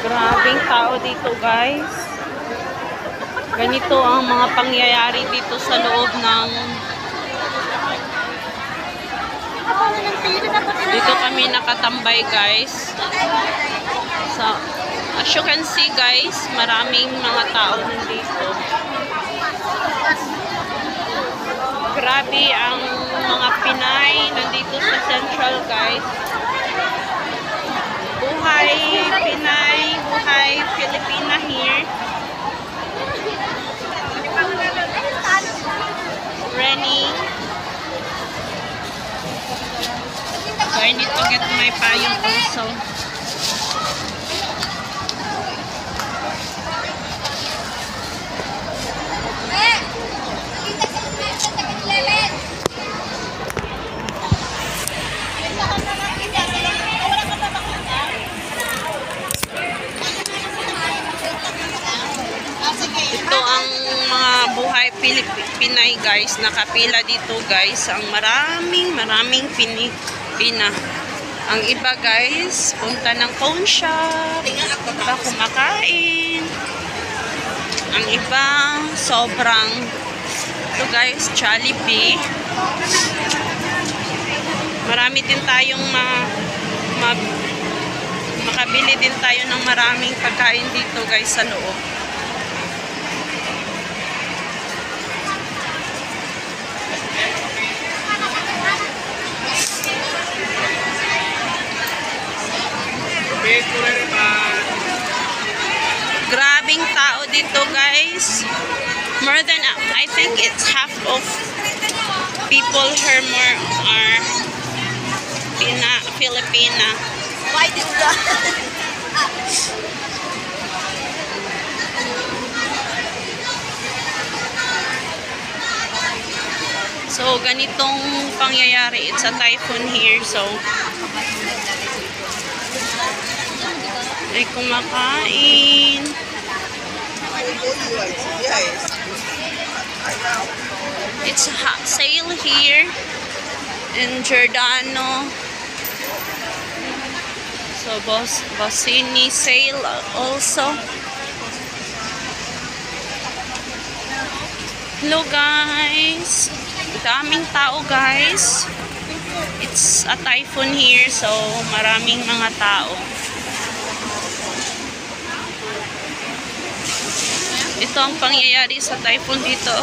Grabing tao dito, guys. Ganito ang mga pangyayari dito sa loob ng... Dito kami nakatambay, guys. So, as you can see, guys, maraming mga tao nandito. Grabe ang mga Pinay nandito sa Central, guys. Buhay Pinay, buhay Filipina here. Renny. So I need to get my payong also. Ito ang mga buhay Pinay, guys. Nakapila dito, guys. Ang maraming Pilipina. Ang iba, guys, punta ng pawn shop. Iba kumakain. Ang iba, sobrang ito, guys, Jollibee. Marami din tayong makabili din tayo ng maraming pagkain dito, guys, sa loob. Grabing tao dito, guys. More than, I think it's half of people here more are Filipina. Why did that? So, ganitong pangyayari. It's a typhoon here, so ay kumakain. It's a hot sale here in Giordano. So, Bossini sale also. Hello, guys. Daming tao, guys. It's a typhoon here, so maraming mga tao. Ito ang pangyayari sa typhoon dito.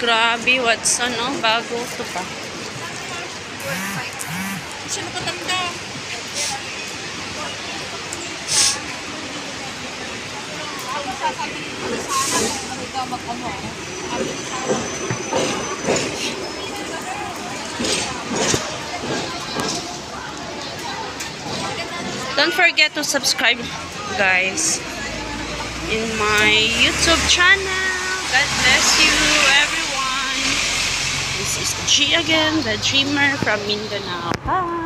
Grabe, Watson, no? Bago ito pa. Sino pa tanda? Don't forget to subscribe, guys, in my YouTube channel. God bless you, everyone. This is G again, the dreamer from Mindanao. Bye.